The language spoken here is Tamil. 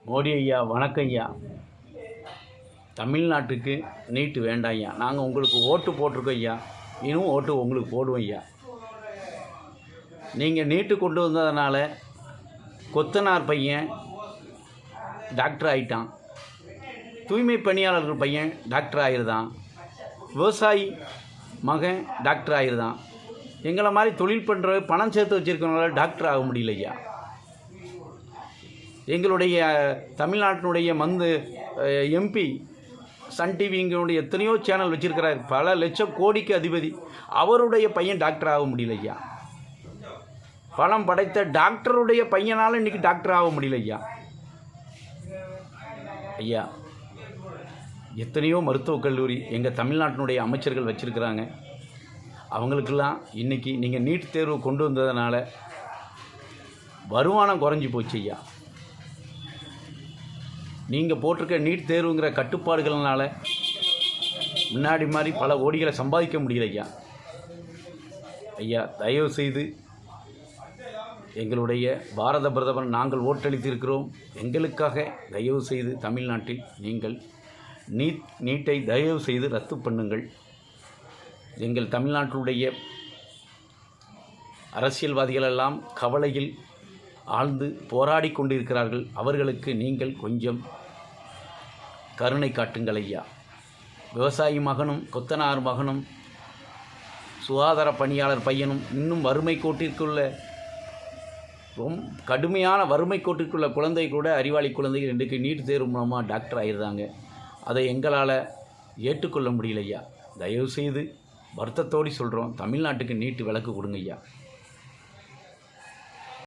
மோடி ஐயா வணக்கம் ஐயா. தமிழ்நாட்டுக்கு நீட்டு வேண்டாம் ஐயா. நாங்கள் உங்களுக்கு ஓட்டு போட்டிருக்கோம் ஐயா. இன்னும் ஓட்டு உங்களுக்கு போடுவோம் ஐயா. நீங்கள் நீட்டு கொண்டு வந்ததுனால கொத்தனார் பையன் டாக்டர் ஆகிட்டான், தூய்மை பணியாளர்கள் பையன் டாக்டர் ஆகிருதான், விவசாயி மகன் டாக்டர் ஆகிருதான். எங்களை மாதிரி தொழில் பண்ணுற பணம் சேர்த்து வச்சுருக்கவங்களால டாக்டர் ஆக முடியல ஐயா. எங்களுடைய தமிழ்நாட்டினுடைய எம்பி சன் டிவி இங்களுடைய எத்தனையோ சேனல் வச்சுருக்கிறார், பல லட்சம் கோடிக்கு அதிபதி. அவருடைய பையன் டாக்டர் ஆக முடியல ஐயா. பணம் படைத்த டாக்டருடைய பையனால் இன்றைக்கி டாக்டர் ஆக முடியல ஐயா. ஐயா, எத்தனையோ மருத்துவக் கல்லூரி எங்கள் தமிழ்நாட்டினுடைய அமைச்சர்கள் வச்சுருக்கிறாங்க. அவங்களுக்கெல்லாம் இன்றைக்கி நீங்கள் நீட் தேர்வு கொண்டு வந்ததுனால வருமானம் குறைஞ்சி போச்சு ஐயா. நீங்கள் போட்டிருக்க நீட் தேர்வுங்கிற கட்டுப்பாடுகள்னால முன்னாடி மாதிரி பல கோடிகளை சம்பாதிக்க முடியல ஐயா. ஐயா, தயவு செய்து எங்களுடைய பாரத பிரதமர் நாங்கள் ஓட்டளித்திருக்கிறோம். எங்களுக்காக தயவு செய்து தமிழ்நாட்டில் நீங்கள் நீட்டை தயவு செய்து ரத்து பண்ணுங்கள். எங்கள் தமிழ்நாட்டினுடைய அரசியல்வாதிகளெல்லாம் கவலையில் ஆழ்ந்து போராடி கொண்டிருக்கிறார்கள். அவர்களுக்கு நீங்கள் கொஞ்சம் கருணை காட்டுங்கள் ஐயா. விவசாயி மகனும் கொத்தனார் மகனும் சுகாதார பணியாளர் பையனும் இன்னும் வறுமை கோட்டிற்குள்ள கடுமையான வறுமை கோட்டிற்குள்ள குழந்தை கூட, அறிவாளி குழந்தைகள் இன்றைக்கு நீட் தேர்வு மூலமாக டாக்டர் ஆகிருந்தாங்க. அதை எங்களால் ஏற்றுக்கொள்ள முடியல ஐயா. தயவுசெய்து வருத்தத்தோடு சொல்கிறோம், தமிழ்நாட்டுக்கு நீட்டு விலக்கு கொடுங்க ஐயா.